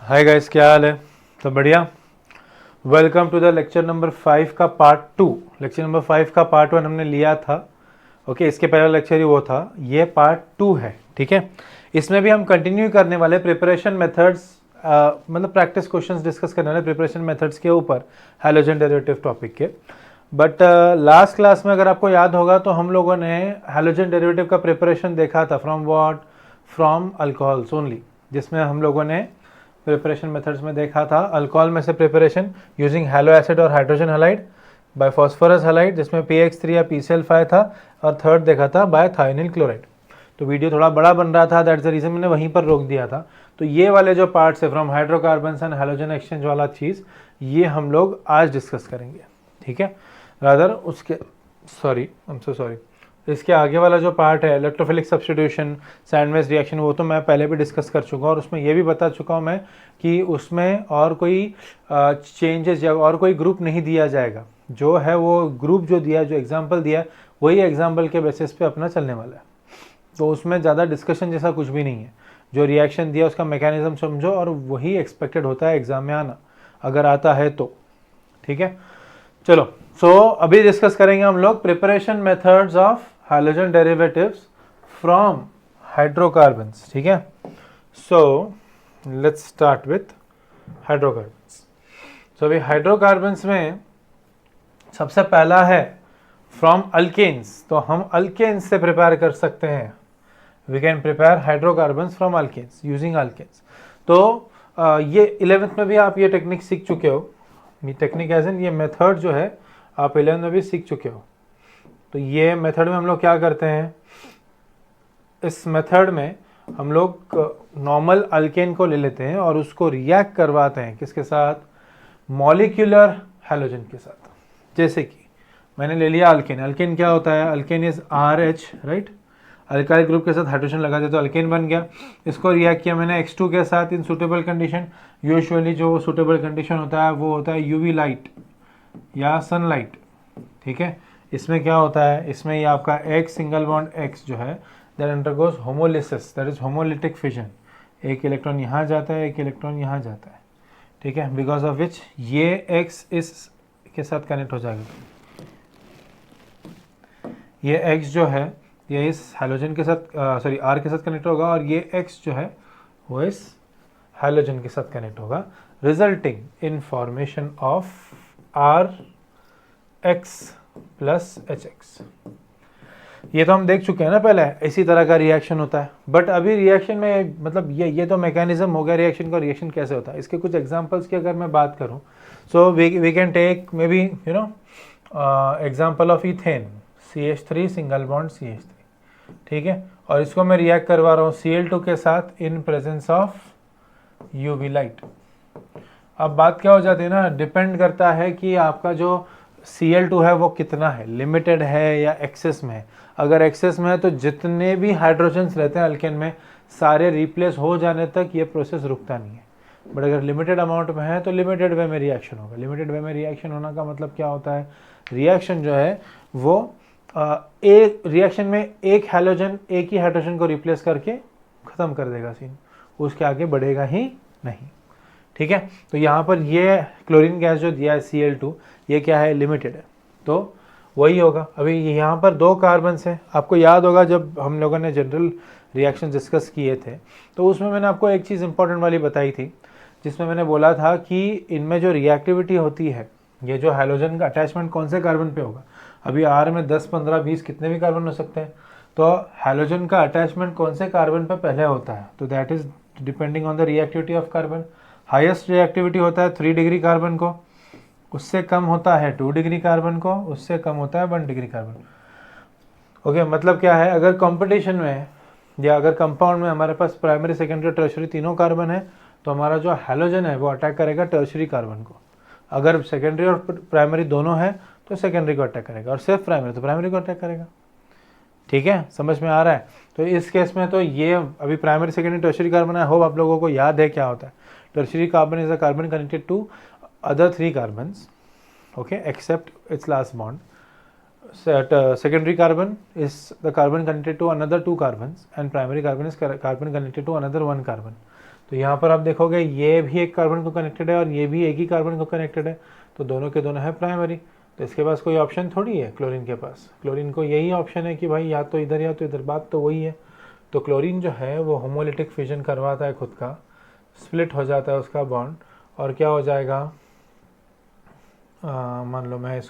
Hi guys, क्या हाल है? तो बढ़िया। Welcome to the lecture number 5 का पार्ट 2। लेक्चर नंबर 5 का पार्ट 1 हमने लिया था। ओके, इसके पहला लेक्चर ही वो था। ये पार्ट 2 है, ठीक है। इसमें भी हम कंटिन्यू करने वाले प्रिपरेशन मेथड्स, मतलब प्रैक्टिस क्वेश्चंस डिस्कस करने वाले प्रिपरेशन मेथड्स के ऊपर, हैलोजन डेरिवेटिव टॉपिक के। बट लास्ट क्लास में अगर आपको याद होगा तो हम लोगों ने हैलोजन डेरिवेटिव का प्रिपरेशन देखा था from what, from alcohols only, जिसमें हम लोगों ने प्रिपरेशन मेथड्स में देखा था अल्कोहल में से प्रिपरेशन यूजिंग हैलो एसिड और hydrogen halide, by phosphorus halide जिसमें PX3 या PCl5 था, और थर्ड देखा था बाय थायोनिल क्लोराइड। तो वीडियो थोड़ा बड़ा बन रहा था, दैट्स द रीजन मैंने वहीं पर रोक दिया था। तो ये वाले जो पार्ट्स है from hydrocarbons and halogen exchange वाला चीज़, ये हम लोग आज डिस्कस करेंगे, ठीक है। रादर उसके sorry, I am so sorry, इसके आगे वाला जो पार्ट है इलेक्ट्रोफिलिक सब्स्टिट्यूशन, सैंडविच रिएक्शन, वो तो मैं पहले भी डिस्कस कर चुका हूँ और उसमें ये भी बता चुका हूँ मैं कि उसमें और कोई चेंजेस या और कोई ग्रुप नहीं दिया जाएगा। जो है वो ग्रुप जो दिया, जो एग्जाम्पल दिया, वही एग्जाम्पल के बेसिस पे अपना चलने वाला है। तो उसमें ज़्यादा डिस्कशन जैसा कुछ भी नहीं है। जो रिएक्शन दिया उसका मैकेनिज्म समझो और वही एक्सपेक्टेड होता है एग्जाम में आना, अगर आता है तो, ठीक है। चलो, अभी डिस्कस करेंगे हम लोग preparation methods of halogen derivatives from hydrocarbons, ठीक है। Let's start with hydrocarbons. अभी हाइड्रोकार्बन्स में सबसे पहला है फ्रॉम अल्केन्स। तो हम अल्केन्स से प्रिपेयर कर सकते हैं। We can prepare hydrocarbons from alkanes using alkanes. तो ये 11th में भी आप ये टेक्निक सीख चुके हो। ये टेक्निक एज इन ये मेथड जो है आप 11th में भी सीख चुके हो। तो ये मेथड में हम लोग क्या करते हैं, इस मेथड में हम लोग नॉर्मल अल्केन को ले लेते हैं और उसको रिएक्ट करवाते हैं किसके साथ, मॉलिक्यूलर हैलोजन के साथ। जैसे कि मैंने ले लिया अल्केन। अल्केन क्या होता है, alkane is RH, right. Alkyl group के साथ हाइड्रोजन लगा दिया तो अल्केन बन गया। इसको रिएक्ट किया मैंने X2 के साथ इन सुटेबल कंडीशन। यूजुअली जो सुटेबल कंडीशन होता है वो होता है UV लाइट या सनलाइट, ठीक है। इसमें क्या होता है, इसमें ये आपका X सिंगल बॉन्ड X जो है that undergoes homolysis, that is homolytic fission. एक इलेक्ट्रॉन यहाँ जाता है, एक इलेक्ट्रॉन यहाँ जाता है, ठीक है। बिकॉज ऑफ विच ये X इस के साथ कनेक्ट हो जाएगा। ये X जो है ये इस हैलोजन के साथ सॉरी R के साथ कनेक्ट होगा और ये X जो है वो इस हैलोजन के साथ कनेक्ट होगा, resulting in formation of RX plus HX। ये तो हम देख चुके हैं ना पहले, इसी तरह का रिएक्शन होता है। बट अभी रिएक्शन में मतलब ये तो मैकेनिज्म हो गया रिएक्शन का। रिएक्शन कैसे होता है, इसके कुछ एग्जांपल्स की अगर मैं बात करूं, so we can take maybe example of ethane, CH3 single bond CH3, ठीक है। और इसको मैं रिएक्ट करवा रहा हूँ Cl2 के साथ in presence of UV light. अब बात क्या हो जाती है ना, डिपेंड करता है कि आपका जो Cl2 है वो कितना है, लिमिटेड है या एक्सेस में है। अगर एक्सेस में है तो जितने भी हाइड्रोजन्स रहते हैं अल्केन में सारे रिप्लेस हो जाने तक ये प्रोसेस रुकता नहीं है। बट अगर लिमिटेड अमाउंट में है तो लिमिटेड वे में रिएक्शन होगा। लिमिटेड वे में रिएक्शन होने का मतलब क्या होता है, रिएक्शन जो है वो एक रिएक्शन में एक हैलोजन एक ही हाइड्रोजन को रिप्लेस करके ख़त्म कर देगा सीन, उसके आगे बढ़ेगा ही नहीं, ठीक है। तो यहाँ पर ये क्लोरीन गैस जो दिया है Cl2, ये क्या है, लिमिटेड है, तो वही होगा। अभी यहाँ पर 2 कार्बन्स हैं। आपको याद होगा जब हम लोगों ने जनरल रिएक्शन डिस्कस किए थे तो उसमें मैंने आपको एक चीज़ इंपॉर्टेंट वाली बताई थी, जिसमें मैंने बोला था कि इनमें जो रिएक्टिविटी होती है, ये जो हैलोजन का अटैचमेंट कौन से कार्बन पे होगा। अभी R में 10, 15, 20 कितने भी कार्बन हो सकते हैं, तो हैलोजन का अटैचमेंट कौन से कार्बन पे पहले होता है, तो that is depending on the reactivity of carbon. Highest reactivity होता है 3 डिग्री कार्बन को, उससे कम होता है 2 डिग्री कार्बन को, उससे कम होता है 1 डिग्री कार्बन। ओके, मतलब क्या है, अगर कंपटीशन में या अगर कंपाउंड में हमारे पास प्राइमरी, सेकेंडरी, टर्शरी तीनों कार्बन है तो हमारा जो हैलोजन है वो अटैक करेगा टर्शरी कार्बन को। अगर सेकेंडरी और प्राइमरी दोनों है तो सेकेंडरी को अटैक करेगा, और सिर्फ प्राइमरी तो प्राइमरी को अटैक करेगा, ठीक है। समझ में आ रहा है। तो इस केस में तो ये अभी प्राइमरी, सेकेंडरी, टर्शरी कार्बन है। होप आप लोगों को याद है क्या होता है। Tertiary carbon is a carbon connected to other 3 carbons, okay, except its last bond. Secondary carbon is the carbon connected to another 2 carbons and primary carbon is carbon connected to another 1 carbon. तो यहाँ पर आप देखोगे ये भी एक carbon को connected है और ये भी एक ही कार्बन को कनेक्टेड है, तो दोनों के दोनों है प्राइमरी। तो इसके पास कोई ऑप्शन थोड़ी है क्लोरीन के पास, क्लोरीन को यही ऑप्शन है कि भाई या तो इधर या तो इधर, बात तो वही है। तो क्लोरीन जो है वो होमोलिटिक फिजन करवाता है खुद का, स्प्लिट हो जाता है उसका बॉन्ड, और क्या हो जाएगा, मान लो मैं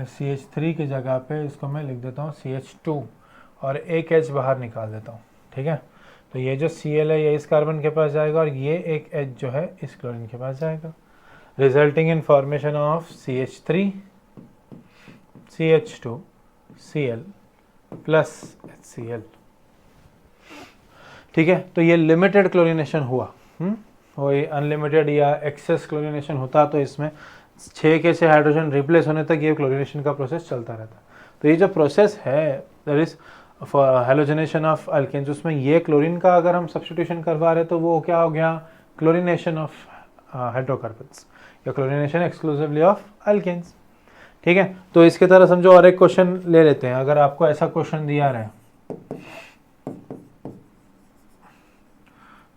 CH3 की जगह पे इसको मैं लिख देता हूँ CH2 और एक H बाहर निकाल देता हूँ, ठीक है। तो ये जो Cl है ये इस कार्बन के पास जाएगा और ये एक H जो है इस क्लोरीन के पास जाएगा, resulting in formation of CH3 CH2 Cl plus HCl, ठीक है। तो ये लिमिटेड क्लोरीनेशन हुआ, वही अनलिमिटेड या एक्सेस क्लोरीनेशन होता तो इसमें 6 के 6 हाइड्रोजन रिप्लेस होने तक ये क्लोरीनेशन का प्रोसेस चलता रहता। तो ये जो प्रोसेस है that is for halogenation of alkanes, उसमें ये क्लोरीन का अगर हम सब्स्टिट्यूशन करवा रहे तो वो क्या हो गया, क्लोरीनेशन ऑफ हाइड्रोकार्बन्स या क्लोरीनेशन एक्सक्लूसिवली ऑफ अल्केन्स, ठीक है। तो इसके तरह समझो और एक क्वेश्चन ले लेते हैं। अगर आपको ऐसा क्वेश्चन दिया रहा है,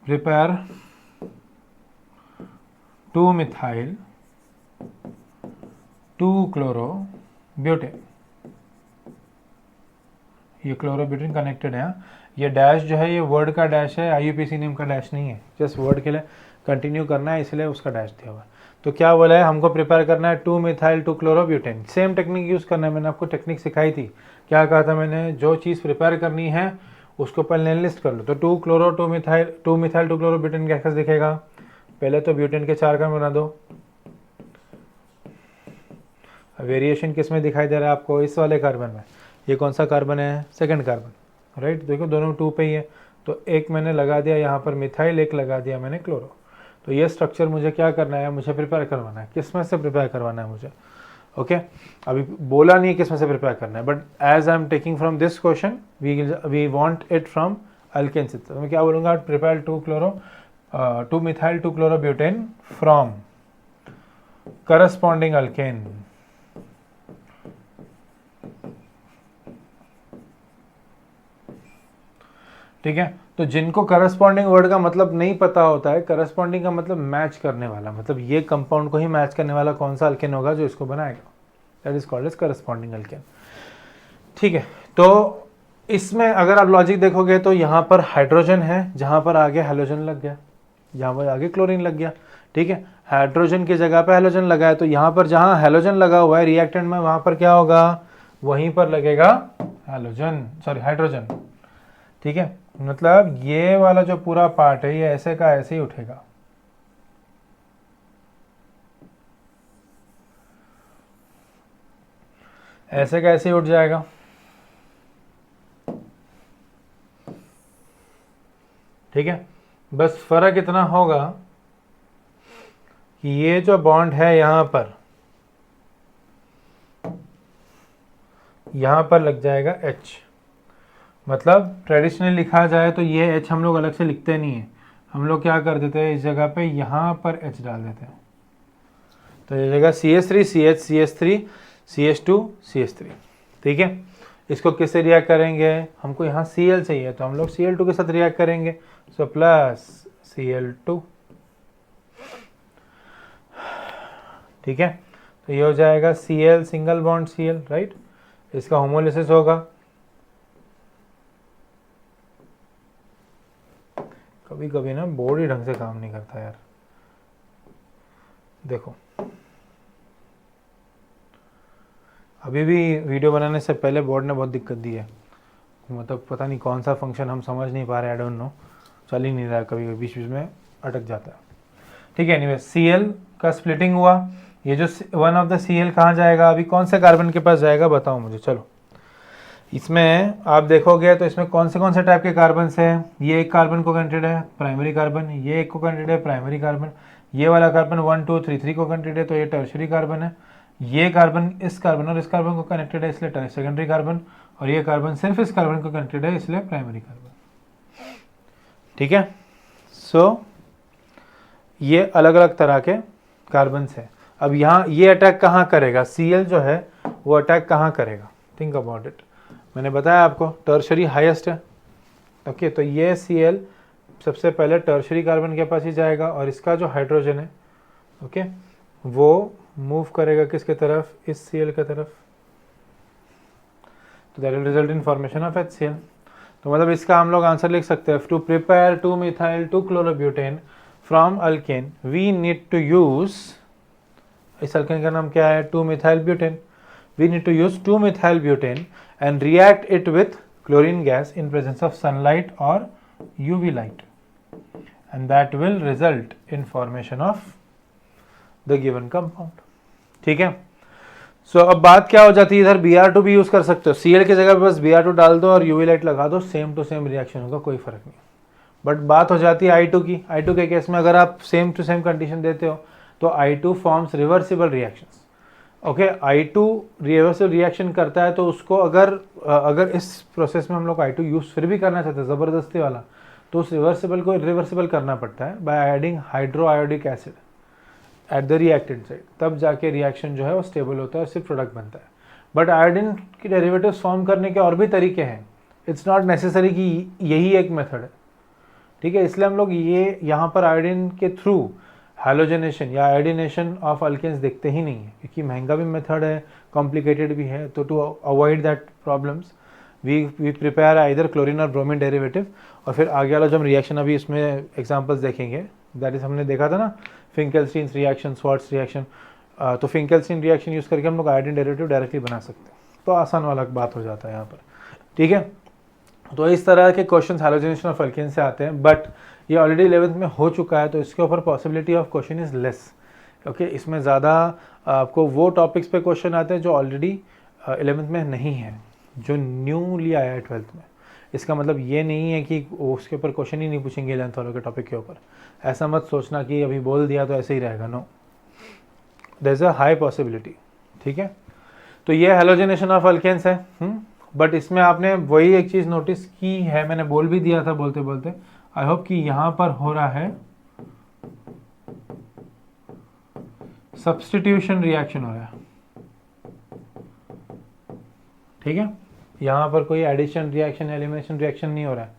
प्रिपेयर 2-methyl 2-chloro-butane, ये क्लोरोब्यूटेन कनेक्टेड है। ये डैश जो है ये वर्ड का डैश है, IUPAC नेम का डैश नहीं है, जस्ट वर्ड के लिए कंटिन्यू करना है इसलिए उसका डैश दिया हुआ है। तो क्या बोला है, हमको प्रिपेयर करना है 2-methyl 2-chloro-butane, same technique use करना है। मैंने आपको टेक्निक सिखाई थी, क्या कहा था मैंने, जो चीज़ प्रिपेयर करनी है उसको पहले लिस्ट कर लो। तो 2-methyl 2-chloro-butane कैसे दिखेगा, पहले तो ब्यूटेन के 4 कार्बन बना दो। वेरिएशन किस में दिखाई दे रहा है आपको, इस वाले कार्बन में। ये कौन सा कार्बन है, सेकंड कार्बन, राइट। देखो दोनों 2 पे ही है, तो एक मैंने लगा दिया यहाँ पर मिथाइल, एक लगा दिया मैंने क्लोरो। तो ये स्ट्रक्चर मुझे क्या करना है, मुझे प्रिपेयर करवाना है। किस में से प्रिपेयर करवाना है मुझे, ओके अभी बोला नहीं है किस में से प्रिपेयर करना है, but as I am taking from this question we want it from alkanes. तो मैं क्या बोलूँगा, prepare 2-methyl 2-chloro-butane from corresponding alkane, ठीक है। तो जिनको करस्पॉन्डिंग वर्ड का मतलब नहीं पता होता है, करस्पॉन्डिंग का मतलब मैच करने वाला, मतलब ये कंपाउंड को ही मैच करने वाला कौन सा अल्केन होगा जो इसको बनाएगा, that is called as corresponding alkane, ठीक है। तो इसमें अगर आप लॉजिक देखोगे तो यहाँ पर हाइड्रोजन है, जहाँ पर आगे हेलोजन लग गया, यहाँ पर आगे क्लोरीन लग गया, ठीक है। हाइड्रोजन की जगह पे हेलोजन लगा है, तो यहाँ पर जहाँ हेलोजन लगा हुआ है रिएक्टेंट में, वहाँ पर क्या होगा, वहीं पर लगेगा हाइड्रोजन, ठीक है। मतलब ये वाला जो पूरा पार्ट है ये ऐसे का ऐसे ही उठेगा, ऐसे का ऐसे ही उठ जाएगा, ठीक है। बस फर्क इतना होगा कि ये जो बॉन्ड है यहां पर लग जाएगा H। मतलब ट्रेडिशनली लिखा जाए तो ये H हम लोग अलग से लिखते नहीं है, हम लोग क्या कर देते हैं, इस जगह पे यहाँ पर H डाल देते हैं। तो ये जगह CH3 CH CH3 CH2 CH3, ठीक है। इसको किससे रिएक्ट करेंगे, हमको यहाँ Cl चाहिए तो हम लोग Cl2 के साथ रिएक्ट करेंगे, सो प्लस Cl2, ठीक है। तो ये हो जाएगा Cl single bond Cl, right. इसका होमोलिसिस होगा, कभी कभी ना बोर्ड ही ढंग से काम नहीं करता यार। देखो अभी भी वीडियो बनाने से पहले बोर्ड ने बहुत दिक्कत दी है, मतलब पता नहीं कौन सा फंक्शन हम समझ नहीं पा रहे, आई डोंट नो, चल ही नहीं रहा, कभी बीच बीच में अटक जाता है, ठीक है। एनीवे Cl का स्प्लिटिंग हुआ, ये जो वन ऑफ द Cl कहाँ जाएगा, अभी कौन से कार्बन के पास जाएगा बताओ मुझे। चलो इसमें आप देखोगे तो इसमें कौन से टाइप के कार्बन हैं, ये एक कार्बन को कनेक्टेड है प्राइमरी कार्बन, ये एक को कनेक्टेड है प्राइमरी कार्बन, ये वाला कार्बन 1 2 3 3 को कनेक्टेड है तो ये टर्शियरी कार्बन है, ये कार्बन इस कार्बन और इस कार्बन को कनेक्टेड है इसलिए सेकेंडरी कार्बन, और ये कार्बन सिर्फ इस कार्बन को कनेक्टेड है इसलिए प्राइमरी कार्बन, ठीक है। सो ये अलग अलग तरह के कार्बन है। अब यहाँ ये अटैक कहाँ करेगा, Cl जो है वो अटैक कहाँ करेगा, थिंक अबाउट इट। मैंने बताया आपको टर्शरी हाईएस्ट है, ओके, तो ये Cl सबसे पहले टर्शरी कार्बन के पास ही जाएगा और इसका जो हाइड्रोजन है ओके वो मूव करेगा किसके तरफ, इस Cl की तरफ, तो that will result in formation of HCl। तो मतलब इसका हम लोग आंसर लिख सकते हैं, to prepare 2-methyl 2-chlorobutane from alkane we need to use, इस अल्केन का नाम क्या है, 2-methyl butane, we need to use 2-methyl butane and react it with chlorine gas in presence of sunlight or UV light, and that will result in formation of the given compound। ठीक है, सो अब बात क्या हो जाती है, इधर Br2 भी यूज कर सकते हो, Cl की जगह पे बस Br2 डाल दो और UV लाइट लगा दो, सेम टू सेम रिएक्शन होगा, कोई फर्क नहीं। बट बात हो जाती है I2 की, I2 के केस में अगर आप सेम टू सेम कंडीशन देते हो तो I2 forms reversible reactions. Okay, I2 reversible reaction करता है, तो उसको अगर इस प्रोसेस में हम लोग I2 यूज फिर भी करना चाहते हैं ज़बरदस्ती वाला, तो उस रिवर्सिबल को रिवर्सिबल करना पड़ता है by adding hydroiodic acid at the reactant side, तब जाके रिएक्शन जो है वो स्टेबल होता है और सिर्फ प्रोडक्ट बनता है। बट आयोडीन की डेरिवेटिव्स फॉर्म करने के और भी तरीके हैं, इट्स नॉट नेसेसरी कि यही एक मेथड है। ठीक है, इसलिए हम लोग ये यहाँ पर आयोडीन के थ्रू हैलोजेनेशन या आयोडीनेशन ऑफ अल्केन्स देखते ही नहीं है, क्योंकि महंगा भी मेथड है, कॉम्प्लिकेटेड भी है। तो to avoid that problems we prepare either chlorine और ब्रोमीन डेरिवेटिव, और फिर आगे वाला जो हम रिएक्शन अभी इसमें एग्जांपल्स देखेंगे, दैट इज हमने देखा था ना फिंकेल्स्टीन रिएक्शन, स्वार्ट्स रिएक्शन, तो फिंकेल्स्टीन रिएक्शन यूज़ करके हम लोग आयोडीन डेरिवेटिव डायरेक्टली बना सकते हैं, तो आसान वाला बात हो जाता है यहाँ पर। ठीक है, तो इस तरह के क्वेश्चन हैलोजेनेशन ऑफ अल्केन से आते हैं, बट ये ऑलरेडी 11th में हो चुका है, तो इसके ऊपर possibility of question is less. Okay, इसमें ज़्यादा आपको वो टॉपिक्स पे क्वेश्चन आते हैं जो ऑलरेडी 11th में नहीं है, जो न्यूली आया है 12th में। इसका मतलब ये नहीं है कि उसके ऊपर क्वेश्चन ही नहीं पूछेंगे 11th वालों के टॉपिक के ऊपर, ऐसा मत सोचना कि अभी बोल दिया तो ऐसे ही रहेगा, no, there is a high possibility. ठीक है, तो ये हैलोजेनेशन ऑफ अल्केन्स है। बट इसमें आपने वही एक चीज़ नोटिस की है, मैंने बोल भी दिया था बोलते बोलते, आई होप कि यहाँ पर हो रहा है सब्स्टिट्यूशन रिएक्शन हो रहा है। ठीक है, यहाँ पर कोई एडिशन रिएक्शन एलिमिनेशन रिएक्शन नहीं हो रहा है,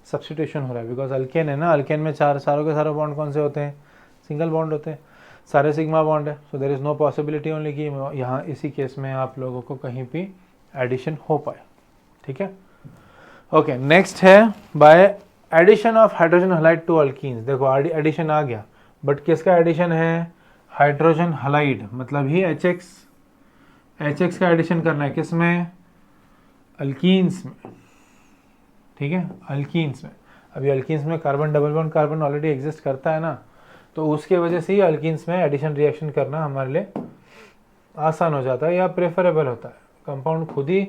सब्स्टिट्यूशन हो रहा है, बिकॉज अल्केन है ना, अल्केन में सारों के सारे बॉन्ड कौन से होते हैं, सिंगल बॉन्ड होते हैं, सारे सिग्मा बॉन्ड है, so there is no possibility only कि यहाँ इसी केस में आप लोगों को कहीं भी एडिशन हो पाए। ठीक है, ओके, नेक्स्ट है by addition of hydrogen halide to alkenes. देखो एडिशन आ गया, बट किसका एडिशन है, हाइड्रोजन हलाइड, मतलब ही HX का एडिशन करना है, किस में, अल्कीन्स में। ठीक है, अल्कीन्स में, अभी अल्कीन्स में carbon double bond carbon already exist करता है ना, तो उसके वजह से ही अल्कीन्स में एडिशन रिएक्शन करना हमारे लिए आसान हो जाता है या प्रेफरेबल होता है, कंपाउंड खुद ही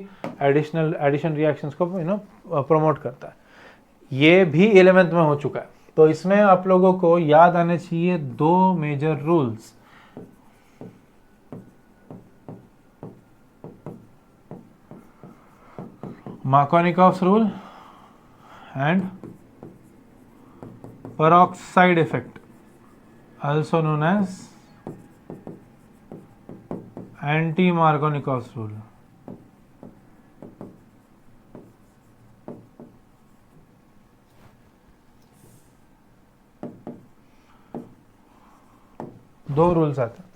एडिशन रिएक्शंस को प्रमोट करता है। ये भी 11th में हो चुका है, तो इसमें आप लोगों को याद आने चाहिए 2 major rules. Markovnikov's rule and peroxide effect, also known as anti-Markovnikov's rule। दो रूल्स आते हैं।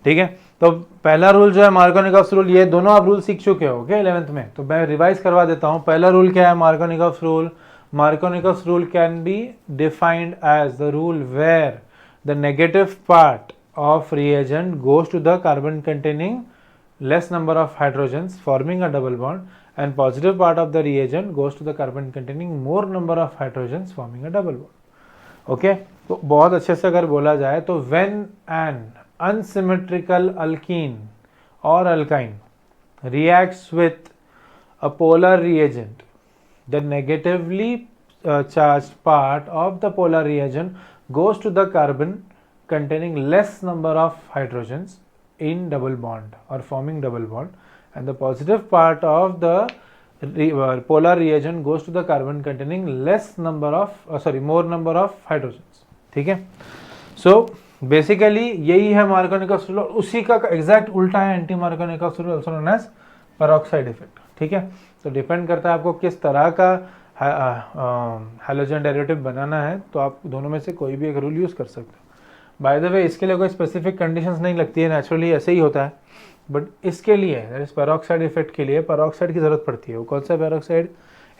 ठीक है, तो पहला रूल जो है मार्कोनिकॉफ्स रूल, ये दोनों आप रूल सीख चुके हो 11th में, तो मैं रिवाइज करवा देता हूं। पहला रूल क्या है, Markovnikov's rule. Markovnikov's rule can be defined as the rule where the negative part of reagent goes to the carbon containing less number of hydrogens forming a double bond, and positive part of the reagent goes to the carbon containing more number of hydrogens forming a double bond। Okay, तो बहुत अच्छे से अगर बोला जाए तो when an unsymmetrical alkene or alkyne reacts with a polar reagent, the negatively charged part of the polar reagent goes to the carbon containing less number of hydrogens in double bond or forming double bond, and the positive part of the polar reagent goes to the carbon containing less number of more number of hydrogens। ठीक है, so basically यही है Markovnikov's rule, और उसी का exact उल्टा है anti Markovnikov's rule, also known as peroxide effect। ठीक है, तो डिपेंड करता है आपको किस तरह का हैलोजन डेरिवेटिव बनाना है तो आप दोनों में से कोई भी एक रूल यूज़ कर सकते हो। बाय द वे इसके लिए कोई स्पेसिफिक कंडीशंस नहीं लगती है, नेचुरली ऐसे ही होता है, बट इसके लिए दैट इज पेरोक्साइड इफेक्ट के लिए पेरोक्साइड की ज़रूरत पड़ती है। वो कौन सा पेरोक्साइड?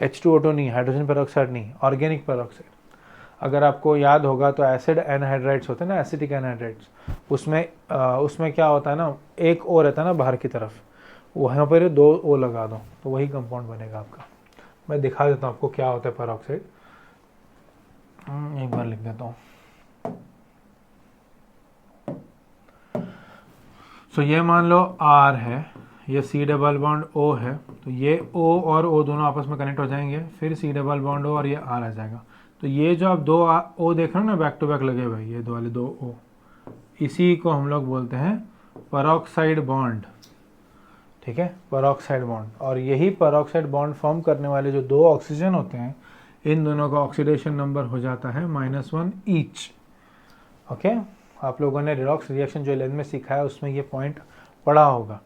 H2O2 नहीं, हाइड्रोजन पेरोक्साइड नहीं, ऑर्गेनिक पेरोक्साइड। अगर आपको याद होगा तो एसिड एनहाइड्राइड्स होते हैं ना, एसिटिक एनहाइड्राइड्स, उसमें क्या होता है ना, एक O रहता है ना बाहर की तरफ, वहाँ पर 2 O लगा दो तो वही कंपाउंड बनेगा आपका। मैं दिखा देता हूँ आपको क्या होता है पेरोक्साइड, एक बार लिख देता हूँ। सो ये मान लो R है, ये C डबल बॉन्ड O है, तो ये O और O दोनों आपस में कनेक्ट हो जाएंगे, फिर C डबल बॉन्ड O और ये R आ जाएगा। तो ये जो आप 2 O देख रहे हो ना बैक टू बैक लगे हुए, ये दो वाले 2 O, इसी को हम लोग बोलते हैं पेरोक्साइड बॉन्ड। ठीक है, पेरोक्साइड बॉन्ड। और यही पेरोक्साइड बॉन्ड फॉर्म करने वाले जो 2 ऑक्सीजन होते हैं, इन दोनों का ऑक्सीडेशन नंबर हो जाता है -1 ईच। ओके, आप लोगों ने रिडॉक्स रिएक्शन जो 11 में सीखा है उसमें ये पॉइंट पढ़ा होगा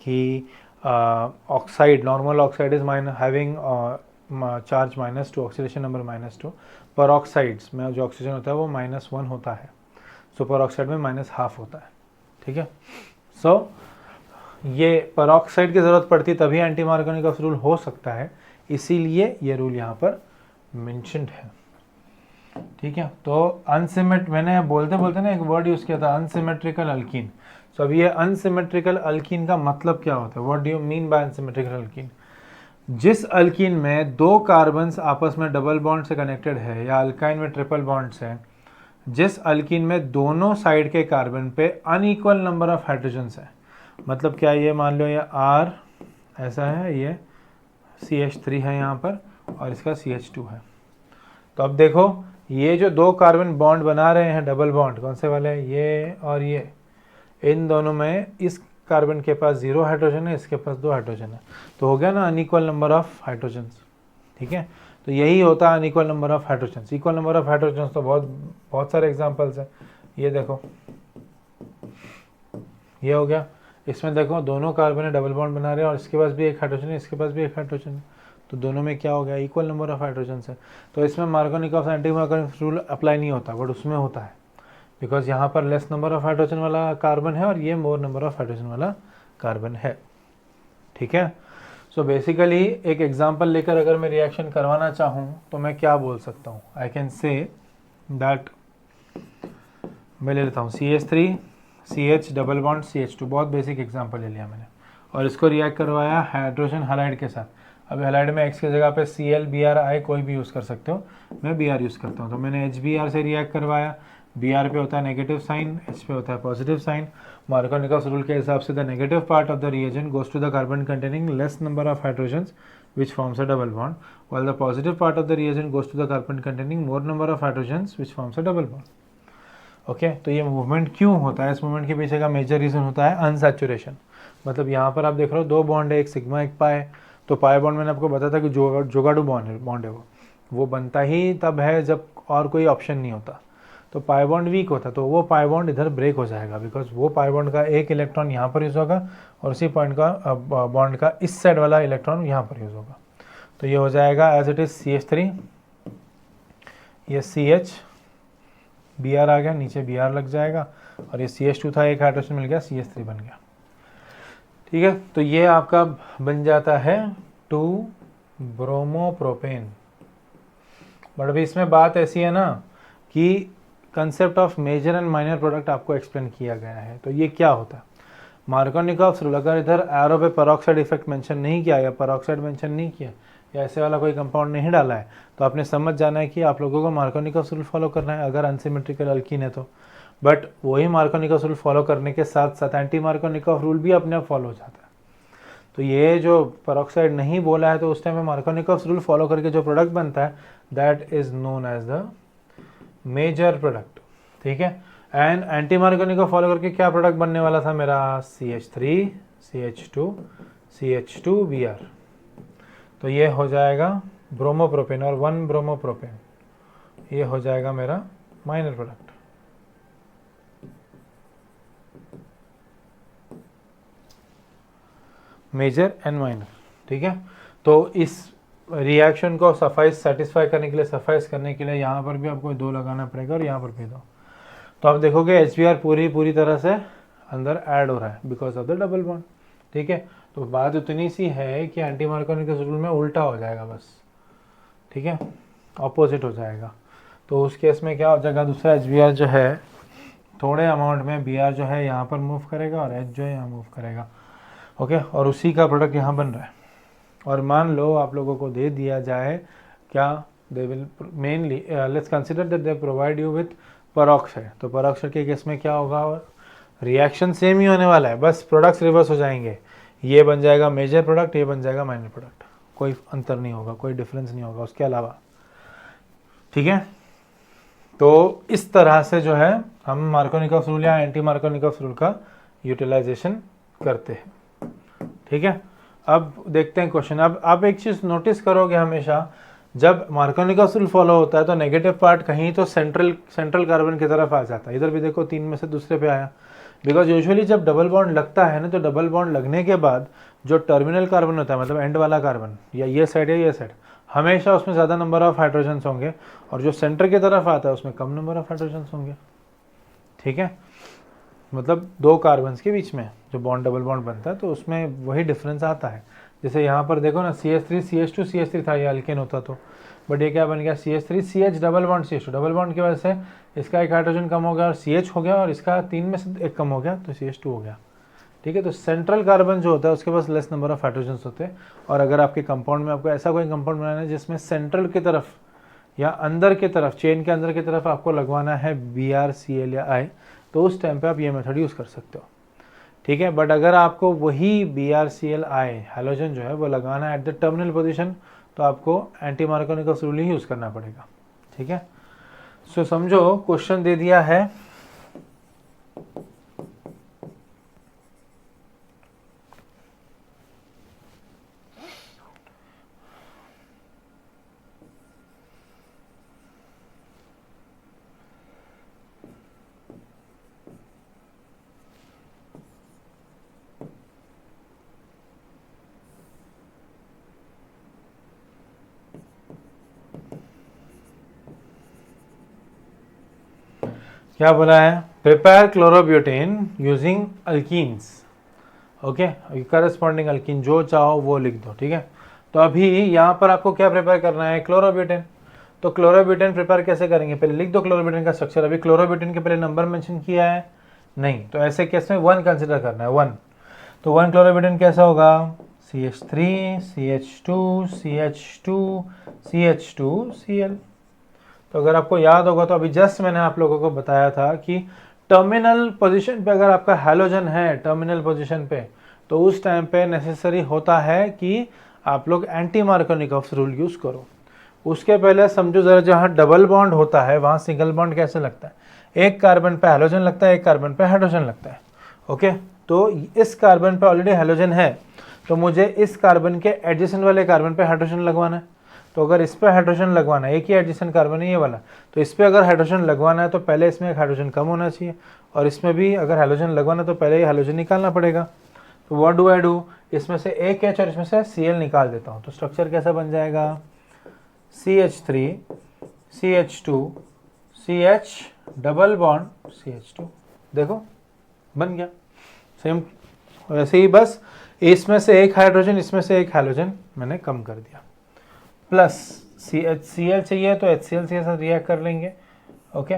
कि oxide, normal oxide is having charge -2, oxidation number -2। पेरोक्साइड्स में जो ऑक्सीजन होता है वो -1 होता है, सुपर ऑक्साइड में -1/2 होता है। ठीक है, सो ये पेरोक्साइड की ज़रूरत पड़ती तभी एंटी मार्कोनिकॉफ रूल हो सकता है, इसीलिए ये रूल यहाँ पर मेंशन्ड है। ठीक है, तो मैंने बोलते बोलते ना एक वर्ड यूज़ किया था, अनसिमेट्रिकल अल्कीन। सो अब ये अनसिमेट्रिकल अल्कीन का मतलब क्या होता है? What do you mean by unsymmetrical alkyne? जिस अल्कीन में 2 कार्बन्स आपस में डबल बॉन्ड से कनेक्टेड है, या अल्काइन में ट्रिपल बॉन्ड्स है, जिस अल्कीन में दोनों साइड के कार्बन पे अनइक्वल नंबर ऑफ हाइड्रोजन्स है, मतलब क्या, ये मान लो ये R ऐसा है, ये CH3 है यहाँ पर और इसका CH2 है। तो अब देखो ये जो 2 कार्बन बॉन्ड बना रहे हैं डबल बॉन्ड, कौन से वाले? ये और ये, इन दोनों में इस कार्बन के पास 0 हाइड्रोजन है, इसके पास 2 हाइड्रोजन है, तो हो गया ना अनइक्वल नंबर ऑफ हाइड्रोजन्स। ठीक है, तो यही होता है unequal number of hydrogens. Equal number of hydrogens तो बहुत सारे एग्जांपल्स हैं। ये देखो, ये हो गया, इसमें देखो दोनों कार्बन डबल बॉन्ड बना रहे हैं और इसके पास भी एक हाइड्रोजन है, इसके पास भी एक हाइड्रोजन है, तो दोनों में क्या हो गया? इक्वल नंबर ऑफ हाइड्रोजन्स है। तो इसमें Markovnikov anti Markovnikov rule apply नहीं होता, बट उसमें होता है, बिकॉज यहाँ पर लेस नंबर ऑफ हाइड्रोजन वाला कार्बन है और ये मोर नंबर ऑफ हाइड्रोजन वाला कार्बन है। ठीक है, सो बेसिकली एक एग्जांपल लेकर अगर मैं रिएक्शन करवाना चाहूँ तो मैं क्या बोल सकता हूँ? आई कैन से दैट, मैं ले लेता हूँ CH3 CH double bond CH2, बहुत बेसिक एग्जांपल ले लिया मैंने, और इसको रिएक्ट करवाया हाइड्रोजन हैलाइड के साथ। अब हैलाइड में X की जगह पे Cl Br I कोई भी यूज़ कर सकते हो, मैं Br यूज़ करता हूँ। तो मैंने HBr से रिएक्ट करवाया, Br पे होता है नेगेटिव साइन, H पे होता है पॉजिटिव साइन। मार्कोनिकॉफ रूल के हिसाब से the negative part of the reagent goes to the carbon containing less number of hydrogens which forms a double bond, while the positive part of the reagent goes to the carbon containing more number of hydrogens which forms a double bond. Okay, तो ये movement क्यों होता है? इस movement के पीछे का major reason होता है अनसैचुरेशन। मतलब यहाँ पर आप देख रहे हो 2 बॉन्ड है, एक सिग्मा एक पाई। तो पाई बॉन्ड मैंने आपको बताया था कि जोगाड़ू बॉन्ड है वो बनता ही तब है जब और कोई ऑप्शन नहीं होता। तो पाई बॉन्ड वीक होता तो वो पाई बॉन्ड इधर ब्रेक हो जाएगा, बिकॉज वो पाई बॉन्ड का एक इलेक्ट्रॉन यहाँ पर यूज़ होगा और उसी पॉइंट का बॉन्ड का इस साइड वाला इलेक्ट्रॉन यहाँ पर यूज़ होगा। तो ये हो जाएगा एज इट इज़ CH3, ये CH, Br आ गया, नीचे Br लग जाएगा, और ये CH2 था, एक हाइड्रोजन मिल गया, CH3 बन गया। ठीक है, तो ये आपका बन जाता है 2 ब्रोमोप्रोपेन। बट अभी इसमें बात ऐसी है ना कि concept of major and minor product आपको एक्सप्लेन किया गया है। तो ये क्या होता है? मार्कोनिकॉफ रूल, अगर इधर एरो पे पेरोक्साइड इफेक्ट मेंशन नहीं किया या पेरोक्साइड मेंशन नहीं किया या ऐसे वाला कोई कंपाउंड नहीं डाला है, तो आपने समझ जाना है कि आप लोगों को मार्कोनिकॉफ रूल फॉलो करना है अगर अनसिमेट्रिकल अल्कीन है तो। बट वही मार्कोनिकॉफ रूल फॉलो करने के साथ साथ एंटी मार्कोनिकॉफ रूल भी अपने आप फॉलो हो जाता है। तो ये जो पेरोक्साइड नहीं बोला है तो उस टाइम में मार्कोनिकॉफ रूल फॉलो करके जो प्रोडक्ट बनता है that is known as the major product. ठीक है, एंड एंटी मार्कोनिकॉफ फॉलो करके क्या प्रोडक्ट बनने वाला था मेरा? CH3 CH2 CH2 Br। तो ये हो जाएगा ब्रोमोप्रोपेन और 1 ब्रोमोप्रोपेन, ये हो जाएगा मेरा minor product. Major and minor. ठीक है, तो इस रिएक्शन को सेटिस्फाई करने के लिए, सफाइस करने के लिए यहाँ पर भी आपको 2 लगाना पड़ेगा और यहाँ पर भी 2। तो आप देखोगे HBr पूरी तरह से अंदर ऐड हो रहा है because of the double bond. ठीक है, तो बात उतनी सी है कि एंटी मार्कोनिकस रूल में उल्टा हो जाएगा बस। ठीक है, ऑपोजिट हो जाएगा। तो उस केस में क्या हो जाएगा, दूसरा HBr जो है थोड़े अमाउंट में Br जो है यहाँ पर मूव करेगा और H जो है यहाँ मूव करेगा। ओके, और उसी का प्रोडक्ट यहाँ बन रहा है। और मान लो आप लोगों को दे दिया जाए क्या, they will mainly let's consider that they provide you with peroxide. तो पेरोक्साइड के केस में क्या होगा, रिएक्शन सेम ही होने वाला है, बस प्रोडक्ट्स रिवर्स हो जाएंगे। ये बन जाएगा मेजर प्रोडक्ट, ये बन जाएगा माइनर प्रोडक्ट, कोई अंतर नहीं होगा, कोई डिफरेंस नहीं होगा उसके अलावा। ठीक है, तो इस तरह से जो है हम मार्कोनिकॉफ रूल या एंटी मार्कोनिकॉफ रूल का यूटिलाइजेशन करते हैं। ठीक है, अब देखते हैं क्वेश्चन। अब आप एक चीज़ नोटिस करोगे, हमेशा जब मार्कोनिकॉफ रूल फॉलो होता है तो नेगेटिव पार्ट कहीं तो सेंट्रल कार्बन की तरफ आ जाता है। इधर भी देखो 3 में से दूसरे पे आया, बिकॉज यूजुअली जब डबल बॉन्ड लगता है ना, तो डबल बॉन्ड लगने के बाद जो टर्मिनल कार्बन होता है, मतलब एंड वाला कार्बन, या ये साइड या ये साइड, हमेशा उसमें ज़्यादा नंबर ऑफ हाइड्रोजन्स होंगे और जो सेंटर की तरफ आता है उसमें कम नंबर ऑफ हाइड्रोजन्स होंगे। ठीक है, मतलब 2 कार्बन्स के बीच में जो बॉन्ड डबल बॉन्ड बनता है तो उसमें वही डिफरेंस आता है। जैसे यहाँ पर देखो ना, CH3 CH2 CH3 था, ये अल्केन होता तो, बट ये क्या बन गया, CH3 CH double bond CH2। Double bond की वजह से इसका एक हाइड्रोजन कम हो गया और CH हो गया, और इसका 3 में से एक कम हो गया तो CH2 हो गया। ठीक है, तो सेंट्रल कार्बन जो होता है उसके पास लेस नंबर ऑफ हाइड्रोजन्स होते हैं। और अगर आपके कंपाउंड में आपको ऐसा कोई कंपाउंड बनाना है जिसमें सेंट्रल की तरफ या अंदर की तरफ, चेन के अंदर की तरफ आपको लगवाना है Br Cl या I, तो उस टाइम पे आप ये मेथड यूज़ कर सकते हो। ठीक है, बट अगर आपको वही Br Cl I हैलोजन जो है वो लगाना है एट द टर्मिनल पोजीशन, तो आपको एंटी मार्कोनिकॉफ रूल ही यूज़ करना पड़ेगा। ठीक है, सो समझो क्वेश्चन दे दिया है, क्या बोला है, prepare chlorobutane using alkenes. Okay, corresponding alkyne जो चाहो वो लिख दो। ठीक है, तो अभी यहाँ पर आपको क्या प्रिपेयर करना है, क्लोरोब्यूटेन। तो क्लोरोब्यूटेन प्रिपेयर कैसे करेंगे, पहले लिख दो क्लोरोब्यूटेन का स्ट्रक्चर। अभी क्लोरोब्यूटेन के पहले नंबर मेंशन किया है नहीं, तो ऐसे केस में 1 कंसिडर करना है, 1। तो 1 क्लोरोब्यूटेन कैसा होगा, CH3 CH2 CH2 CH2 Cl। तो अगर आपको याद होगा तो अभी जस्ट मैंने आप लोगों को बताया था कि टर्मिनल पोजीशन पे अगर आपका हैलोजन है टर्मिनल पोजीशन पे, तो उस टाइम पे नेसेसरी होता है कि आप लोग एंटी मार्कोनिकॉफ रूल यूज़ करो। उसके पहले समझो ज़रा, जहाँ डबल बॉन्ड होता है वहाँ सिंगल बॉन्ड कैसे लगता है, एक कार्बन पे हैलोजन लगता है, एक कार्बन पे हाइड्रोजन लगता है। ओके, तो इस कार्बन पे ऑलरेडी हैलोजन है, तो मुझे इस कार्बन के एडजेसेंट वाले कार्बन पे हाइड्रोजन लगवाना है। तो अगर इस पे हाइड्रोजन लगवाना है, एक ही एडजेसेंट कार्बन है ये वाला, तो इस पे अगर हाइड्रोजन लगवाना है तो पहले इसमें एक हाइड्रोजन कम होना चाहिए, और इसमें भी अगर हाइड्रोजन लगवाना है तो पहले ये हाइड्रोजन निकालना पड़ेगा। तो व्हाट डू आई डू, इसमें से एक H और इसमें से Cl निकाल देता हूँ। तो स्ट्रक्चर कैसा बन जाएगा, CH3 CH2 CH double bond CH2। देखो बन गया सेम वैसे ही, बस इसमें से एक हाइड्रोजन इसमें से एक हाइड्रोजन मैंने कम कर दिया, प्लस CHCl चाहिए तो HCl के साथ रिएक्ट कर लेंगे। ओके,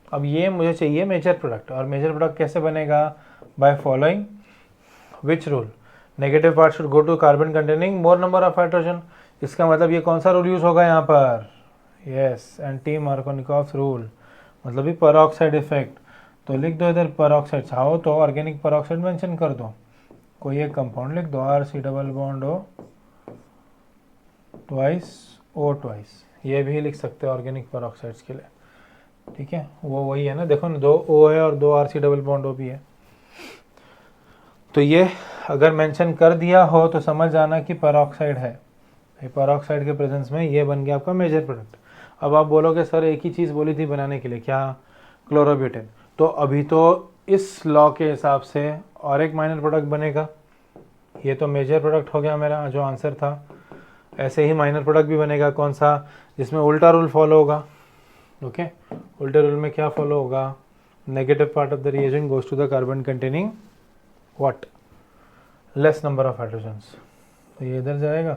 अब ये मुझे चाहिए मेजर प्रोडक्ट, और मेजर प्रोडक्ट कैसे बनेगा, by following which rule, negative part should go to carbon containing more number of hydrogen. इसका मतलब ये कौन सा रूल यूज होगा यहाँ पर, यस, एंटी मार्कोनिकॉफ रूल, मतलब ये पेरोक्साइड इफेक्ट। तो लिख दो इधर पेरोक्साइड, चाहो तो ऑर्गेनिक पेरोक्साइड मेंशन कर दो, कोई एक कंपाउंड लिख दो, RC double bond O twice O twice, ये भी लिख सकते हैं ऑर्गेनिक पेरोक्साइड्स के लिए। ठीक है, वो वही है ना, देखो ना, 2 O है और 2 RC डबल बॉन्ड O भी है। तो ये अगर मेंशन कर दिया हो तो समझ जाना कि पेरोक्साइड है, पेरोक्साइड के प्रेजेंस में ये बन गया आपका मेजर प्रोडक्ट। अब आप बोलोगे सर एक ही चीज़ बोली थी बनाने के लिए, क्या, क्लोरोब्यूटेन। तो अभी तो इस लॉ के हिसाब से और एक माइनर प्रोडक्ट बनेगा, ये तो मेजर प्रोडक्ट हो गया मेरा जो आंसर था। ऐसे ही माइनर प्रोडक्ट भी बनेगा, कौन सा, जिसमें उल्टा रूल फॉलो होगा। ओके, उल्टे रूल में क्या फॉलो होगा, negative part of the reagent goes to the carbon containing what, less number of hydrogens, तो ये इधर जाएगा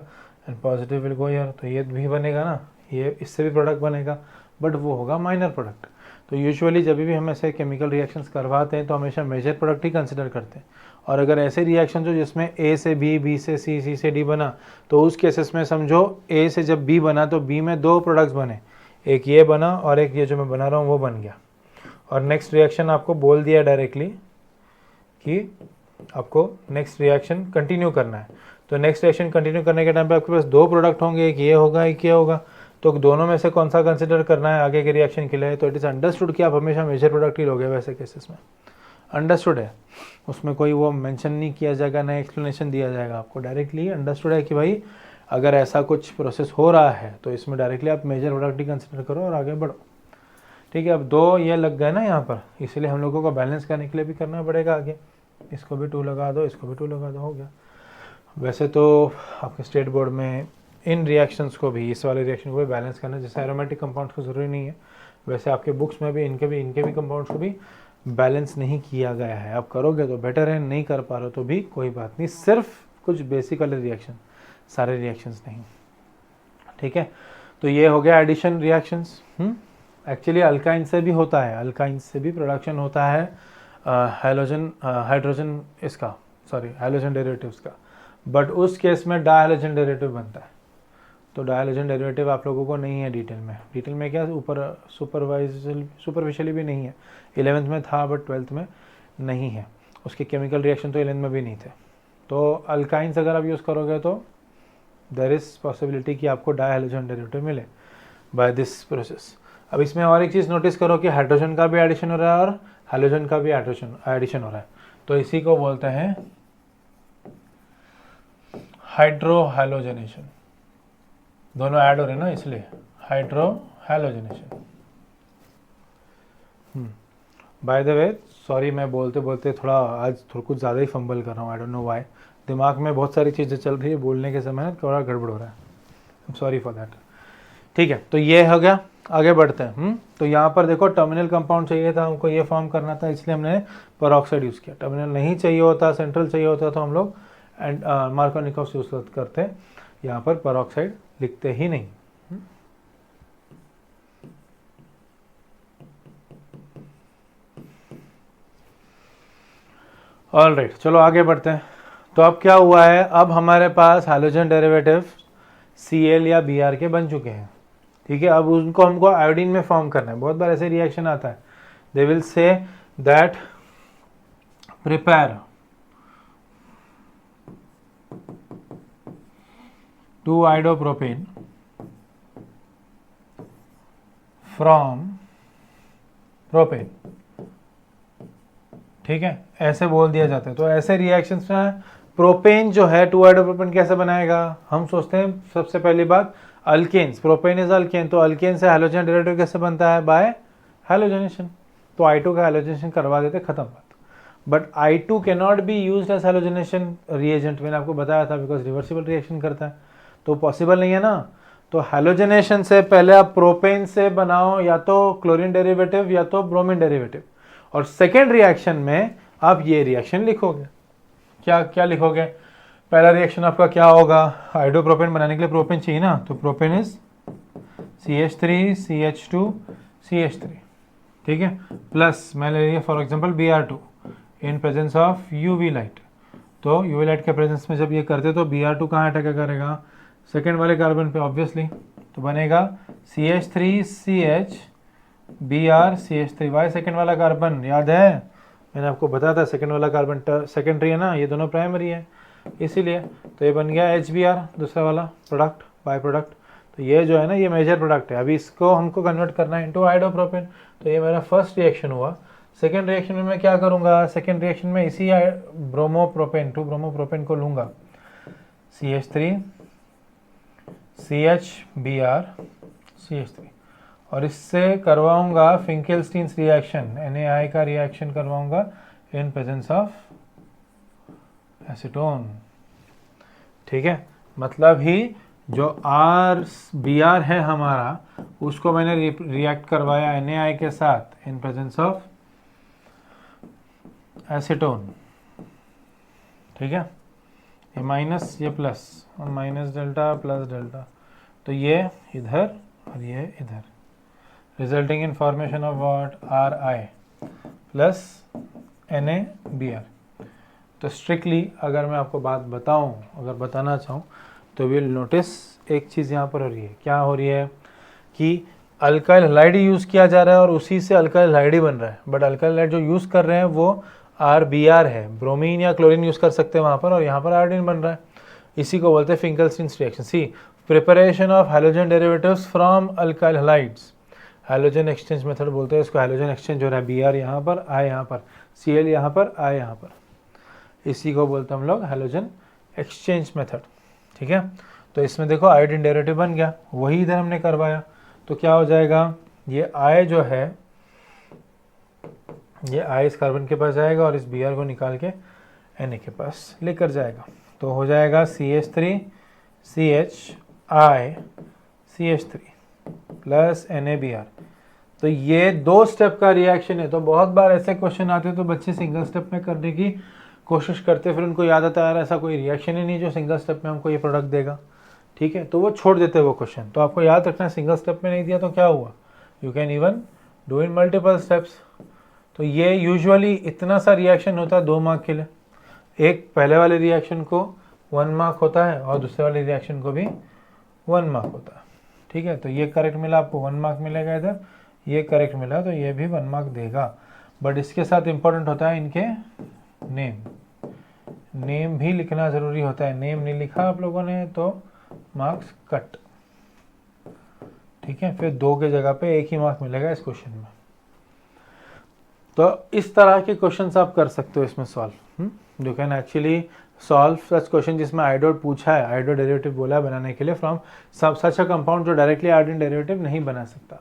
and positive will go here, तो ये भी बनेगा ना, ये इससे भी प्रोडक्ट बनेगा, बट वो होगा माइनर प्रोडक्ट। तो यूजुअली जब भी हम ऐसे केमिकल रिएक्शंस करवाते हैं तो हमेशा मेजर प्रोडक्ट ही कंसिडर करते हैं। और अगर ऐसे रिएक्शन जो जिसमें ए से बी, बी से सी, सी से डी बना, तो उस केसेस में समझो ए से जब बी बना तो बी में 2 प्रोडक्ट्स बने, एक ये बना और एक ये जो मैं बना रहा हूँ वो बन गया। और नेक्स्ट रिएक्शन आपको बोल दिया डायरेक्टली कि आपको नेक्स्ट रिएक्शन कंटिन्यू करना है, तो नेक्स्ट रिएक्शन कंटिन्यू करने के टाइम पे आपके पास 2 प्रोडक्ट होंगे, एक ये होगा एक ये होगा, तो दोनों में से कौन सा कंसिडर करना है आगे के रिएक्शन के लिए। तो इट इज़ अंडरस्टूड कि आप हमेशा मेजर प्रोडक्ट ही लोगे वैसे केसेस में, अंडरस्टूड है, उसमें कोई वो मेंशन नहीं किया जाएगा, ना एक्सप्लेनेशन दिया जाएगा आपको, डायरेक्टली अंडरस्टूड है कि भाई अगर ऐसा कुछ प्रोसेस हो रहा है तो इसमें डायरेक्टली आप मेजर प्रोडक्ट ही कंसिडर करो और आगे बढ़ो। ठीक है, अब 2 ये लग गए ना यहाँ पर, इसलिए हम लोगों को बैलेंस करने के लिए भी करना पड़ेगा आगे, इसको भी 2 लगा दो, इसको भी 2 लगा दो, हो गया। वैसे तो आपके स्टेट बोर्ड में इन रिएक्शंस को भी, इस वाले रिएक्शन को भी बैलेंस करना, जैसे एरोमेटिक कंपाउंड्स को ज़रूरी नहीं है, वैसे आपके बुक्स में भी इनके भी कंपाउंड्स को भी बैलेंस नहीं किया गया है। आप करोगे तो बेटर है, नहीं कर पा रहे हो तो भी कोई बात नहीं, सिर्फ कुछ बेसिक वाले रिएक्शन, सारे रिएक्शंस नहीं। ठीक है, तो ये हो गया एडिशन रिएक्शंस। एक्चुअली अल्काइन से भी होता है, अल्काइन से भी प्रोडक्शन होता है हाइड्रोजन इसका, सॉरी हाइड्रोजन डेरिवेटिव्स का, बट उस केस में डायहाइड्रोजन डेरिवेटिव बनता है। तो डायहाइड्रोजन डेरिवेटिव आप लोगों को नहीं है डिटेल में क्या ऊपर सुपरफिशियली भी नहीं है, 11th में था बट 12th में नहीं है, उसके केमिकल रिएक्शन तो 11th में भी नहीं थे। तो अल्काइंस अगर आप यूज़ करोगे तो देयर इज़ पॉसिबिलिटी कि आपको डायहाइड्रोजन डेरिवेटिव मिले बाय दिस प्रोसेस। अब इसमें और एक चीज़ नोटिस करो कि हाइड्रोजन का भी एडिशन हो रहा है और हाइड्रोजन का भी एडिशन हो रहा है, तो इसी को बोलते हैं हाइड्रोहैलोजनेशन, दोनों ऐड हो रहे हैं ना इसलिए हाइड्रोहैलोजनेशन। बाय द वे सॉरी, मैं बोलते बोलते थोड़ा आज कुछ ज़्यादा ही फंबल कर रहा हूँ, आई डोंट नो व्हाई, दिमाग में बहुत सारी चीज़ें चल रही है, बोलने के समय थोड़ा गड़बड़ हो रहा है, I am sorry for that. ठीक है, तो ये हो गया, आगे बढ़ते हैं। तो यहाँ पर देखो टर्मिनल कंपाउंड चाहिए था हमको, ये फॉर्म करना था, इसलिए हमने पेरोक्साइड यूज़ किया। टर्मिनल नहीं चाहिए होता, सेंट्रल चाहिए होता तो हम लोग एंड मार्कोनिकोव्स यूज़ करते हैं, यहाँ पर पेरोक्साइड लिखते ही नहीं। ऑलराइट, चलो आगे बढ़ते हैं। तो अब क्या हुआ है, अब हमारे पास हाइड्रोजन डेरिवेटिव Cl या Br के बन चुके हैं। ठीक है, अब उनको हमको आयोडीन में फॉर्म करना है। बहुत बार ऐसे रिएक्शन आता है, they will say that prepare 2-iodopropane from propane. ठीक है, ऐसे बोल दिया जाता है। तो ऐसे रिएक्शंस में प्रोपेन जो है 2-iodopropane कैसे बनाएगा, हम सोचते हैं सबसे पहली बात अल्केन्स, प्रोपेन इज अल्केन, तो अल्केन से हैलोजन डेरिवेटिव कैसे बनता है, बाय हैलोजनेशन। तो I2 का हैलोजनेशन करवा देते, खत्म बात। But I2 cannot be used as halogenation reagent, मैंने आपको बताया था, बिकॉज रिवर्सिबल रिएक्शन करता है, तो पॉसिबल नहीं है ना। तो हैलोजनेशन से पहले आप प्रोपेन से बनाओ या तो क्लोरीन डेरिवेटिव या तो ब्रोमीन डेरिवेटिव, और सेकेंड रिएक्शन में आप ये रिएक्शन लिखोगे। क्या क्या लिखोगे, पहला रिएक्शन आपका क्या होगा, आइडोप्रोपेन बनाने के लिए प्रोपेन चाहिए ना, तो propane is CH3 CH2 CH3। ठीक है, प्लस मैं ले लिया for example Br2 in presence of UV light. तो UV लाइट के प्रेजेंस में जब ये करते तो Br2 कहाँ अटैक करेगा, सेकेंड वाले कार्बन पे ऑब्वियसली, तो बनेगा CH3 CH Br CH3। Why second वाला कार्बन याद है, मैंने आपको बताया था सेकेंड वाला कार्बन सेकेंडरी है ना, ये दोनों प्राइमरी है, इसीलिए तो ये बन गया HBr दूसरा वाला प्रोडक्ट, बाय प्रोडक्ट। तो ये जो है ना ये मेजर प्रोडक्ट है, अभी इसको हमको कन्वर्ट करना है इनटू आइडोप्रोपेन। तो ये मेरा फर्स्ट रिएक्शन हुआ। सेकेंड रिएक्शन में मैं क्या करूँगा, सेकेंड रिएक्शन में इसी ब्रोमोप्रोपेन 2-ब्रोमोप्रोपेन को लूँगा, CH3 CH Br CH3, और इससे करवाऊंगा फिंकेलस्टीन्स रिएक्शन, NaI का रिएक्शन करवाऊंगा इन प्रेजेंस ऑफ एसीटोन। ठीक है, मतलब ही जो आर बी आर है हमारा, उसको मैंने रिएक्ट करवाया NaI के साथ इन प्रेजेंस ऑफ एसीटोन, ठीक है। ये माइनस, ये प्लस, और माइनस डेल्टा प्लस डेल्टा, तो ये इधर और ये इधर, resulting in formation of what RI plus NaBr। तो स्ट्रिक्टली अगर मैं आपको बात बताऊं, अगर बताना चाहूँ, तो विल नोटिस एक चीज़ यहाँ पर हो रही है। क्या हो रही है कि अल्काइल हैलाइड यूज़ किया जा रहा है और उसी से अल्काइल हैलाइड ही बन रहा है, बट अल्काइल हैलाइड जो यूज़ कर रहे हैं वो RBr है, ब्रोमीन या क्लोरीन यूज़ कर सकते हैं वहाँ पर, और यहाँ पर आयोडीन बन रहा है। इसी को बोलते हैं Finkelstein's reaction. C, preparation of halogen derivatives from alkyl halides, halogen exchange method बोलते हैं इसको। हैलोजन एक्सचेंज हो रहा है, Br यहाँ पर, I यहाँ पर, Cl यहाँ पर, I यहाँ पर, इसी को बोलते हैं हम लोग हैलोजन एक्सचेंज मेथड, ठीक है। तो इसमें देखो आयोडीन डेरिवेटिव बन गया, वही इधर हमने करवाया, तो क्या हो जाएगा, ये I जो है, ये I इस कार्बन के पास जाएगा और इस Br को निकाल के Na के पास लेकर जाएगा, तो हो जाएगा CH3 CHI CH3 plus NaBr। तो ये दो स्टेप का रिएक्शन है। तो बहुत बार ऐसे क्वेश्चन आते हैं तो बच्चे सिंगल स्टेप में करने की कोशिश करते, फिर उनको याद आता है यार ऐसा कोई रिएक्शन ही नहीं जो सिंगल स्टेप में हमको ये प्रोडक्ट देगा, ठीक है, तो वो छोड़ देते हैं वो क्वेश्चन। तो आपको याद रखना है, सिंगल स्टेप में नहीं दिया तो क्या हुआ, you can even do in multiple steps. तो ये यूजुअली इतना सा रिएक्शन होता है 2 मार्क के लिए। एक पहले वाले रिएक्शन को 1 मार्क होता है और दूसरे वाले रिएक्शन को भी 1 मार्क होता है, ठीक है। तो ये करेक्ट मिला आपको 1 मार्क मिलेगा इधर, ये करेक्ट मिला तो ये भी 1 मार्क देगा। बट इसके साथ इंपॉर्टेंट होता है इनके नेम भी लिखना ज़रूरी होता है। नेम नहीं लिखा आप लोगों ने तो मार्क्स कट, ठीक है। फिर 2 के जगह पे 1 ही मार्क मिलेगा इस क्वेश्चन में। तो इस तरह के क्वेश्चंस आप कर सकते हो इसमें solve. You can actually solve such question जिसमें आयोडोड पूछा है, आयोडो डेरिवेटिव बोला है बनाने के लिए फ्रॉम सच अ कंपाउंड जो डायरेक्टली आयोडीन डेरिवेटिव नहीं बना सकता,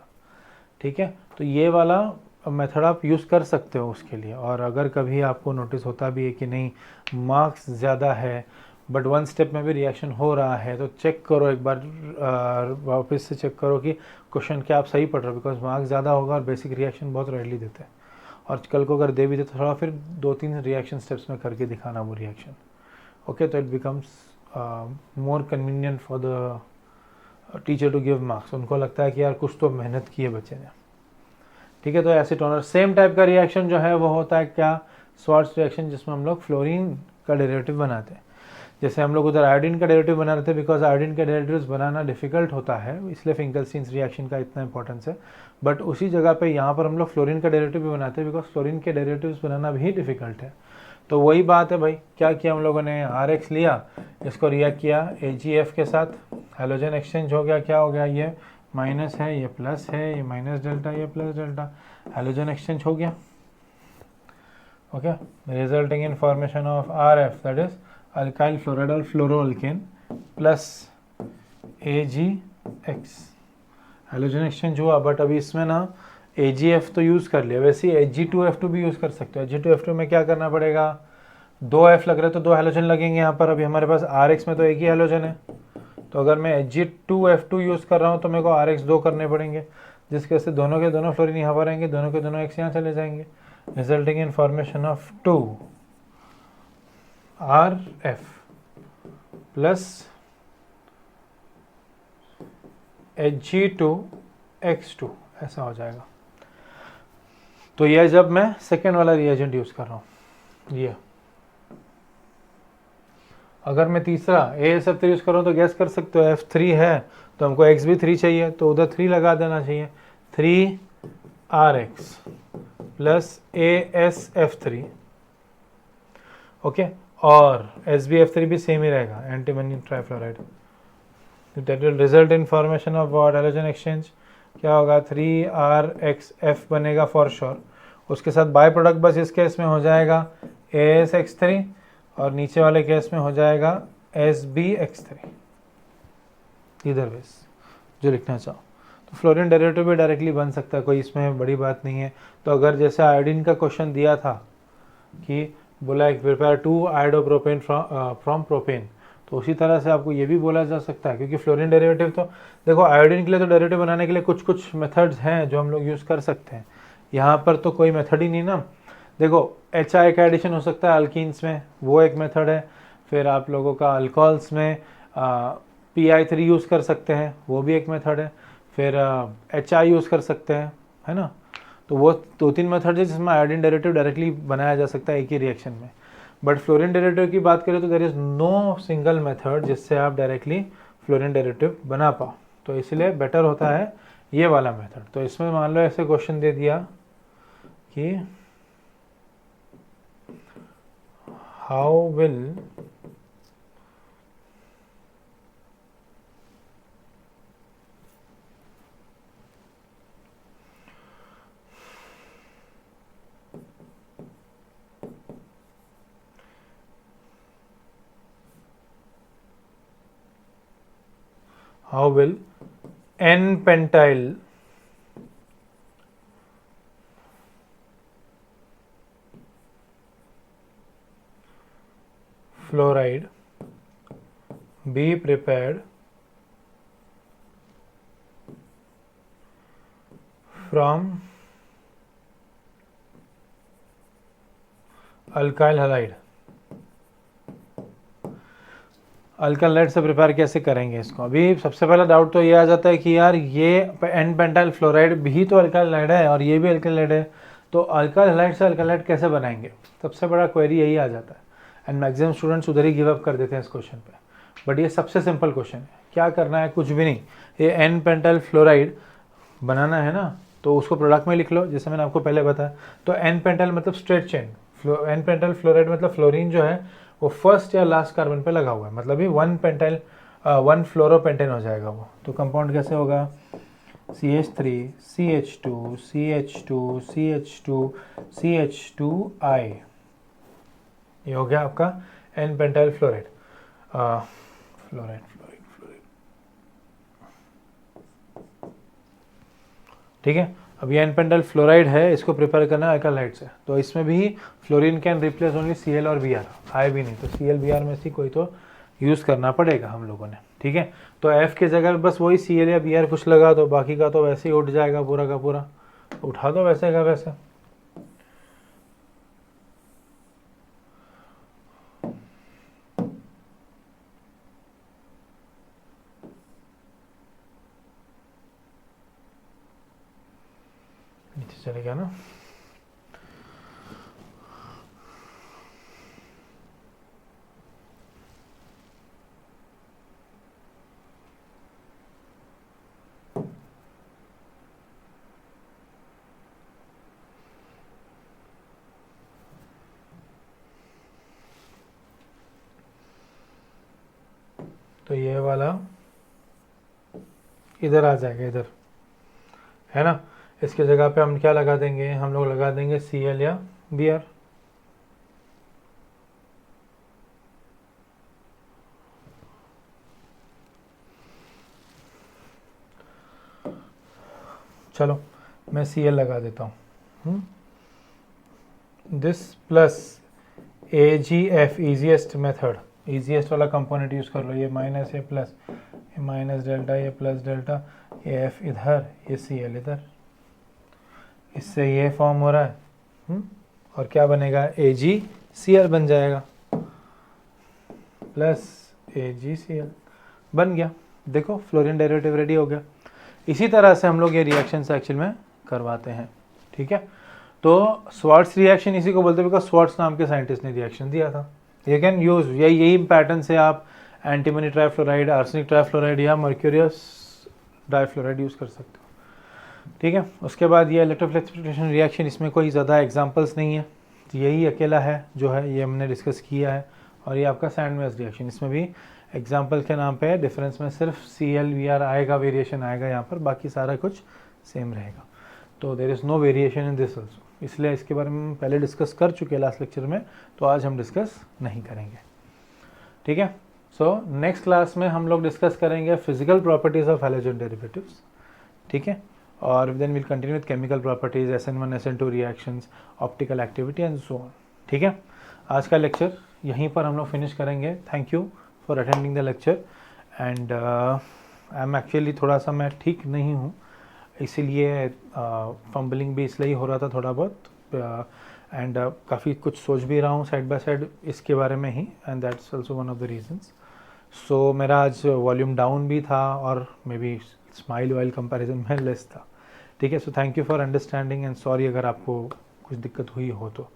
ठीक है। तो ये वाला मेथड आप यूज़ कर सकते हो उसके लिए। और अगर कभी आपको नोटिस होता भी है कि नहीं मार्क्स ज़्यादा है बट 1 स्टेप में भी रिएक्शन हो रहा है, तो चेक करो एक बार, वापस से चेक करो कि क्वेश्चन क्या आप सही पढ़ रहे हो, बिकॉज मार्क्स ज़्यादा होगा और बेसिक रिएक्शन बहुत रेयरली देते हैं। और कल को अगर दे भी दे तो थोड़ा फिर 2-3 रिएक्शन स्टेप्स में करके दिखाना वो रिएक्शन, ओके। तो it becomes more convenient for the teacher to give marks. उनको लगता है कि यार कुछ तो मेहनत की है बच्चे ने, ठीक है। तो एसीटोन सेम टाइप का रिएक्शन जो है वो होता है क्या, स्वार्ट्ज रिएक्शन, जिसमें हम लोग फ्लोरीन का डेरिवेटिव बनाते हैं। जैसे हम लोग उधर आयोडीन का डेरिवेटिव बना रहे थे, बिकॉज आयोडीन के डेरिवेटिव्स बनाना डिफिकल्ट होता है, इसलिए फिंकलस्टीन्स रिएक्शन का इतना इंपॉर्टेंस है। बट उसी जगह पे यहाँ पर हम लोग फ्लोरीन का डेरिवेटिव भी बनाते हैं, बिकॉज फ्लोरीन के डेरिवेटिव्स बनाना भी डिफिकल्ट है। तो वही बात है भाई, क्या किया हम लोगों ने, RX लिया, इसको रिएक्ट किया AgF के साथ, हैलोजन एक्सचेंज हो गया, क्या हो गया, ये माइनस है, ये प्लस है, ये माइनस डेल्टा, ये प्लस डेल्टा, हैलोजन एक्सचेंज हो गया, okay, resulting in formation of RF, that is alkyl fluoride or fluoroalkane plus AgX। Halogen exchange हुआ, बट अभी इसमें ना AgF तो यूज़ कर लिया, वैसे ही Ag2F2 भी यूज़ कर सकते हो। Ag2F2 में क्या करना पड़ेगा, 2 F लग रहे तो 2 हैलोजन लगेंगे यहाँ पर। अभी हमारे पास RX में तो एक ही हैलोजन है, तो अगर मैं Ag2F2 यूज़ कर रहा हूँ तो मेरे को RX 2 करने पड़ेंगे, जिसके वजह से दोनों के दोनों फ्लोरीन यहाँ पर आएंगे, दोनों के दोनों X यहाँ चले जाएंगे, resulting in formation of 2 RF plus Ag2X2, ऐसा हो जाएगा। तो यह जब मैं सेकेंड वाला रिएजेंट यूज़ कर रहा हूँ, ये अगर मैं तीसरा ASF3 यूज़ कर रहा हूँ तो गैस कर सकते हो F3 है तो हमको X भी 3 चाहिए, तो उधर 3 लगा देना चाहिए, 3RX प्लस ASF3, ओके। और SbF3 भी सेम ही रहेगा, antimony trifluoride. That will result in formation of what, halogen exchange. क्या होगा, 3RXF बनेगा फॉर श्योर। उसके साथ बाय प्रोडक्ट बस इस केस में हो जाएगा AsX3 और नीचे वाले केस में हो जाएगा SbX3, इधर बेस जो लिखना चाहो। तो फ्लोरीन डेरिवेटिव भी डायरेक्टली बन सकता है, कोई इसमें बड़ी बात नहीं है। तो अगर जैसे आयोडीन का क्वेश्चन दिया था कि बोला प्रिपेयर 2 आयोडोप्रोपेन फ्रॉम प्रोपेन, तो उसी तरह से आपको ये भी बोला जा सकता है, क्योंकि फ्लोरीन डेरिवेटिव तो देखो आयोडीन के लिए तो डेरिवेटिव बनाने के लिए कुछ कुछ मेथड्स हैं जो हम लोग यूज़ कर सकते हैं, यहाँ पर तो कोई मेथड ही नहीं ना। देखो HI का एडिशन हो सकता है अल्कीन्स में, वो एक मेथड है। फिर आप लोगों का अल्कोहल्स में PI3 यूज़ कर सकते हैं, वो भी एक मेथड है। फिर HI यूज़ कर सकते हैं, है ना। तो वो 2-3 मेथड है जिसमें आयोडीन डेरिवेटिव डायरेक्टली बनाया जा सकता है एक ही रिएक्शन में। बट फ्लोरीन डेरिवेटिव की बात करें तो there is no single method जिससे आप डायरेक्टली फ्लोरीन डेरिवेटिव बना पाओ, तो इसलिए बेटर होता है ये वाला मेथड। तो इसमें मान लो ऐसे क्वेश्चन दे दिया कि how will N-pentyl fluoride be prepared from alkyl halide. Alkyl halide से प्रिपेयर कैसे करेंगे इसको? अभी सबसे पहला डाउट तो ये आ जाता है कि यार ये N-पेंटाइल फ्लोराइड भी तो अल्काइल हैलाइड है और ये भी अल्काइल हैलाइड है, तो अल्काइल हैलाइड से अल्काइल हैलाइड कैसे बनाएंगे? सबसे बड़ा क्वेरी यही आ जाता है, एंड मैक्सिमम स्टूडेंट्स उधर ही गिव अप कर देते हैं इस क्वेश्चन पे। बट ये सबसे सिंपल क्वेश्चन है, क्या करना है? कुछ भी नहीं, ये N-पेंटाइल फ्लोराइड बनाना है ना, तो उसको प्रोडक्ट में लिख लो, जैसे मैंने आपको पहले बताया। तो N-पेंटाइल मतलब स्ट्रेट चेन, N-पेंटाइल फ्लोराइड मतलब फ्लोरीन जो है वो फर्स्ट या लास्ट कार्बन पे लगा हुआ है, मतलब ये 1 फ्लोरोपेंटेन हो जाएगा वो। तो कंपाउंड कैसे होगा? CH3 CH2 CH2 CH2 CH2I, ये हो गया आपका N-पेंटाइल फ्लोराइड। फ्लोराइड ठीक है। अब ये N-पेंटाइल फ्लोराइड है, इसको प्रिपेयर करना है अल्काइल हैलाइड से, तो इसमें भी fluorine can replace only Cl और Br, आए भी नहीं तो Cl Br में से कोई तो यूज़ करना पड़ेगा हम लोगों ने, ठीक है। तो F की जगह बस वही Cl या Br कुछ लगा दो, बाकी का तो वैसे ही उठ जाएगा पूरा का पूरा, उठा दो वैसे का वैसे। नीचे चले गया ना। तो ये वाला इधर आ जाएगा, इधर है ना। इसके जगह पे हम क्या लगा देंगे? हम लोग लगा देंगे Cl या Br। चलो मैं Cl लगा देता हूँ। This plus AgF easiest method, easiest वाला कंपोनेंट यूज़ कर लो। ये माइनस, ये प्लस, ये माइनस डेल्टा, ये प्लस डेल्टा, ये F इधर, ये Cl इधर, इससे ये फॉर्म हो रहा है। और क्या बनेगा? AgCl बन जाएगा, प्लस AgCl बन गया। देखो फ्लोरीन डेरिवेटिव रेडी हो गया। इसी तरह से हम लोग ये रिएक्शन एक्चुअल में करवाते हैं, ठीक है। तो स्वार्ट्स रिएक्शन इसी को बोलते हैं, बिकॉज स्वार्ट्स नाम के साइंटिस्ट ने रिएक्शन दिया था। यू कैन यूज यही पैटर्न से आप एंटीमनी ट्राइफ्लोराइड, आर्सेनिक ट्राइफ्लोराइड या मर्क्यूरियस डाइफ्लोराइड यूज़ कर सकते हो, ठीक है। उसके बाद ये इलेक्ट्रोफ्लेक्सिफिकेशन रिएक्शन, इसमें कोई ज़्यादा एग्जांपल्स नहीं है, तो यही अकेला है जो है ये हमने डिस्कस किया है। और ये आपका सैंडविच रिएक्शन, इसमें भी एग्जाम्पल के नाम पे डिफरेंस में सिर्फ Cl Br आएगा, वेरिएशन आएगा यहाँ पर, बाकी सारा कुछ सेम रहेगा। तो there is no variation in this also, इसलिए इसके बारे में पहले डिस्कस कर चुके हैं लास्ट लेक्चर में, तो आज हम डिस्कस नहीं करेंगे, ठीक है। सो नेक्स्ट क्लास में हम लोग डिस्कस करेंगे physical properties of halogen derivatives, ठीक है। और then will continue with chemical properties, SN1 SN2 reactions, optical activity and so on, ठीक है। आज का लेक्चर यहीं पर हम लोग फिनिश करेंगे। Thank you for attending the lecture and I am actually थोड़ा सा मैं ठीक नहीं हूँ, इसीलिए फंबलिंग भी इसलिए हो रहा था थोड़ा बहुत एंड काफ़ी कुछ सोच भी रहा हूँ साइड बाय साइड इसके बारे में ही, and that's also one of the reasons. So मेरा आज वॉल्यूम डाउन भी था और maybe smile while comparison में लेस था। ठीक है, so thank you for understanding and sorry अगर आपको कुछ दिक्कत हुई हो तो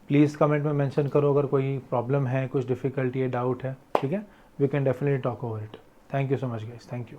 प्लीज़ कमेंट में मेंशन करो अगर कोई प्रॉब्लम है, कुछ डिफ़िकल्टी है, डाउट है। ठीक है, we can definitely talk over it. Thank you so much guys, thank you.